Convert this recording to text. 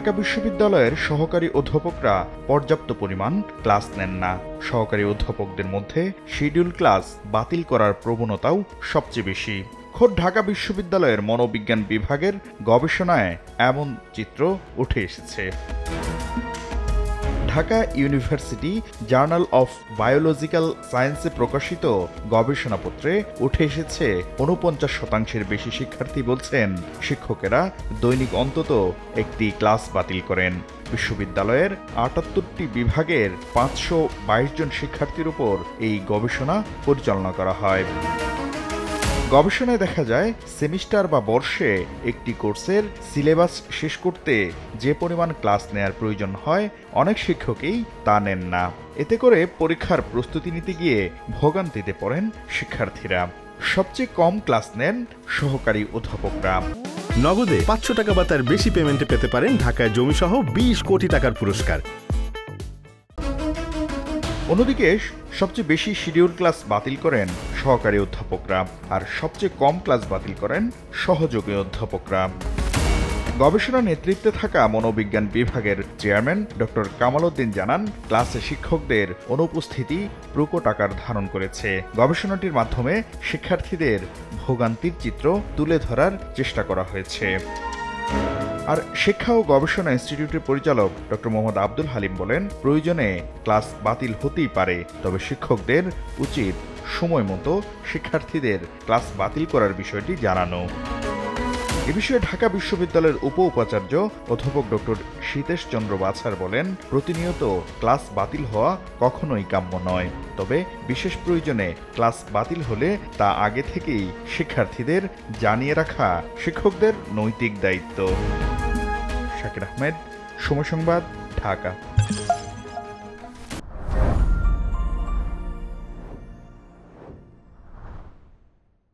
ঢাকা বিশ্ববিদ্যালয়ের সহকারী অধ্যাপকরা পর্যাপ্ত পরিমাণ ক্লাস নেন না। সহকারী অধ্যাপকদের মধ্যে শিডিউল ক্লাস বাতিল করার প্রবণতাও সবচেয়ে বেশি। খোদ ঢাকা বিশ্ববিদ্যালয়ের মনোবিজ্ঞান বিভাগের গবেষণায় এমন চিত্র উঠে এসেছে। Dhaka university journal of biological সায়েন্সে প্রকাশিত গবেষণাপত্রে উঠে এসেছে ৪৯% বেশি শিক্ষার্থী বলছেন শিক্ষকেরা দৈনিক অন্তত একটি ক্লাস বাতিল করেন। বিশ্ববিদ্যালয়ের ৭৮টি বিভাগের ৫২২ জন শিক্ষার্থীর উপর এই গবেষণা পরিচালনা করা হয়। গবেষণায় দেখা যায় সেমিস্টার বা বর্ষে একটি কোর্সের সিলেবাস শেষ করতে যে পরিমাণ ক্লাস নেয়ার প্রয়োজন হয় অনেক শিক্ষকই তা নেন না। এতে করে পরীক্ষার প্রস্তুতি নিতে গিয়ে ভোগান্তিতে পড়েন শিক্ষার্থীরা। সবচেয়ে কম ক্লাস নেন সহকারী অধ্যাপকরা। নগদে ৫০০ টাকা বা তার বেশি পেমেন্টে পেতে পারেন ঢাকায় জমিসহ ২০ কোটি টাকার পুরস্কার। অন্যদিকে সবচেয়ে বেশি শিডিউল ক্লাস বাতিল করেন সহকারী অধ্যাপকরা, আর সবচেয়ে কম ক্লাস বাতিল করেন সহযোগী অধ্যাপকরা। গবেষণা নেতৃত্বে থাকা মনোবিজ্ঞান বিভাগের চেয়ারম্যান ডক্টর কামাল উদ্দিন জানান, ক্লাসে শিক্ষকদের অনুপস্থিতি প্রকট আকার ধারণ করেছে। গবেষণাটির মাধ্যমে শিক্ষার্থীদের ভোগান্তির চিত্র তুলে ধরার চেষ্টা করা হয়েছে। আর শিক্ষা ও গবেষণা ইনস্টিটিউটের পরিচালক ডক্টর মোহাম্মদ আব্দুল হালিম বলেন, প্রয়োজনে ক্লাস বাতিল হতেই পারে, তবে শিক্ষকদের উচিত সময় মতো শিক্ষার্থীদের ক্লাস বাতিল করার বিষয়টি জানানো। এ বিষয়ে ঢাকা বিশ্ববিদ্যালয়ের উপাচার্য অধ্যাপক ডক্টর সীতেশ চন্দ্র বাছার বলেন, প্রতিনিয়ত ক্লাস বাতিল হওয়া কখনোই কাম্য নয়, তবে বিশেষ প্রয়োজনে ক্লাস বাতিল হলে তা আগে থেকেই শিক্ষার্থীদের জানিয়ে রাখা শিক্ষকদের নৈতিক দায়িত্ব। শাকির আহমেদ, সময় সংবাদ, ঢাকা।